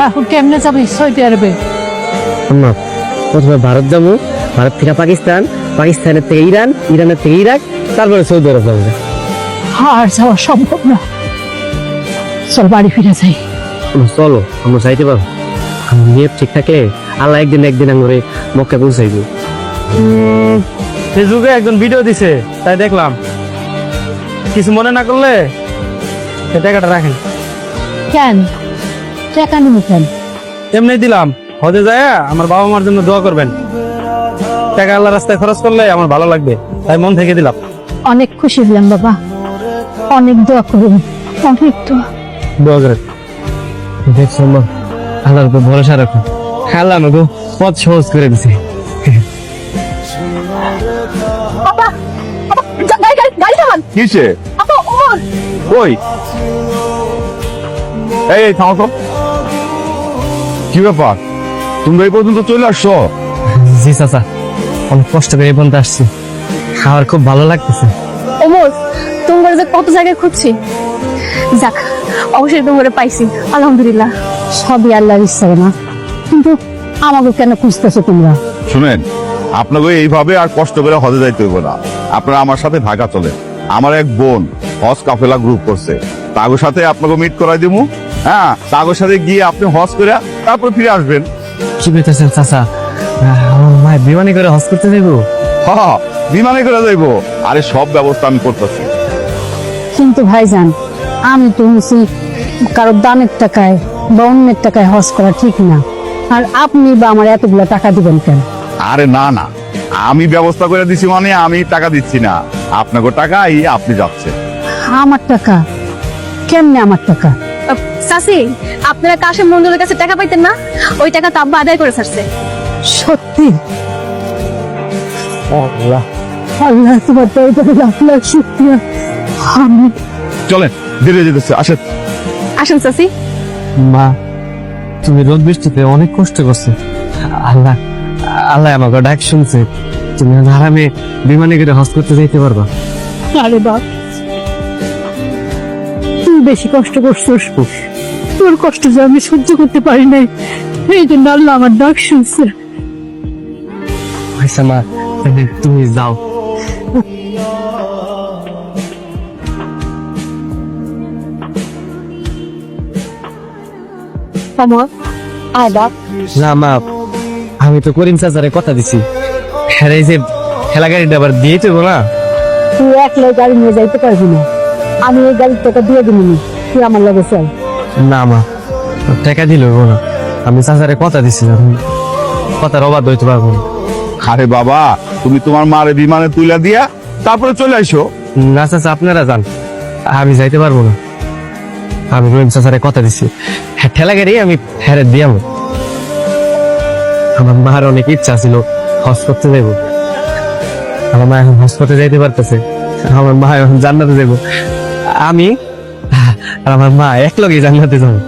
এখন কেমনে যাবি সৌদি আরবে? আম্মা প্রথমে ভারত যাবো, ভারত থেকে পাকিস্তান, পাকিস্তানের থেকে ইরান, ইরানের থেকে ইরাক, তারপরে সৌদি আরব যাবো। আর যাওয়া সম্ভব না, চল বাড়ি ফিরে যাই। চলো আমরা যাইতে পারবো, আমার নিয়ত ঠিক থাকে, আল্লাহ একদিন একদিন করে মক্কা পৌঁছাইবো। ফেসবুকে একজন ভিডিও দিছে, তাই দেখলাম। কিছু মনে না করলে এই টাকাটা রাখেন। কেন টাকা নিবি কেন? এমনি দিলাম, হজে যায় আমার বাবা মার জন্য দোয়া করবেন। টাকা আল্লাহ রাস্তায় খরচ করলে আমার ভালো লাগবে, তাই মন থেকে দিলাম। অনেক খুশি হলাম বাবা, অনেক দোয়া করুন, অনেক দোয়া। দোয়া করেন। দেখছো মা, আল্লাহর উপর ভরসা রাখো, আল্লাহ আমাকে পথ সহজ করে দিছে। বাবা গাড়ি চালান। কিসে? আপা ওমর, কই? এই থামো তো। কি ব্যাপার, তোমরা এই পর্যন্ত চলে আসছো? জি চাচা, অনেক কষ্ট করে এই পর্যন্ত আসছি, আমার খুব ভালো লাগতেছে। ওমর, তোমার যে কত জায়গায় খুঁজছি, যাক অবশ্যই তোমার পাইছি, আলহামদুলিল্লাহ। সবই আল্লাহর ইচ্ছা না, কিন্তু আমাকে কেন খুঁজতেছো তোমরা? শুনেন, আপনাকে এইভাবে আর কষ্ট করে হজে যাইতে হইব না। আপনারা আমার সাথে ঢাকা চলেন। আমার এক বোন হজ কাফেলা গ্রুপ করছে, তাগোর সাথে আপনাকে মিট করাই দিব। হ্যাঁ, তাগোর সাথে গিয়ে আপনি হজ করে তারপর ফিরে আসবেন। কি বলতেছেন চাচা, আমার মায়ের বিমানে করে হজ করতে যাবো? হ্যাঁ, বিমানে করে যাইবো। আরে সব ব্যবস্থা আমি করতেছি। কিন্তু ভাইজান, আমি তো শুনছি কারো দানের টাকায় বা অন্যের টাকায় হজ করা ঠিক না, আর আপনি বা আমার এতগুলো টাকা দিবেন কেন? আরে না না, আমি ব্যবস্থা করে দিছি মানে আমি টাকা দিচ্ছি না, আপনাকে টাকাই আপনি যাচ্ছেন। আমার টাকা? কেমনে আমার টাকা? চাচি, আপনারা কাশেম মন্ডলের কাছে টাকা পাইতেন না, ওই টাকা তো আব্বা আদায় করে ছাড়ছে। সত্যি? আল্লাহ তোমার দরবারে লাখ লাখ শুকরিয়া। আমি চলেন, ধীরে যেতেছে, আসেন। আসেন চাচি। মা, তুমি রোদ বৃষ্টিতে অনেক কষ্ট করছো, আল্লাহ আল্লাহ আমাকে ডাক শুনছে, তুমি আরামে বিমানে করে হজ করতে যাইতে পারবা। আরে বাপ, তুই বেশি কষ্ট করছিস, তোর কষ্ট যে আমি সহ্য করতে পারি নাই, এই জন্য আল্লাহ আমার ডাক শুনছে। আচ্ছা মা, তুমি যাও। ওমর, আয় বাপ। না মা, আমি তো করিম চাচারে কথা দিছি, হ্যাঁ এই যে ঠেলা গাড়িটা আবার দিয়ে দেবো না। তুই একলাই গাড়ি নিয়ে যাইতে পারবি না, আমি এই গাড়ির টাকা দিয়ে দিবি, তুই আমার লাগে চল। না মা, টাকা দিলে হইবো না, আমি চাচারে কথা দিছিলাম, কথার অবাধ হইতে পারবো না। আরে বাবা, তুমি তোমার মারে বিমানে তুলে দিয়া তারপরে চলে আসো। না চাচা, আপনারা যান, আমি যাইতে পারবো না। আমি রহিম চাচারে কথা দিছি, হ্যাঁ ঠেলা গাড়ি আমি ফেরত দিয়াম। আমার মার অনেক ইচ্ছা ছিল হজ করতে যাইব, আমার মা এখন হজ করতে যাইতে পারতেছে, আমার মা এখন জান্নাতে যাইব, আমি আর আমার মা এক লগেই জান্নাতে যাবো।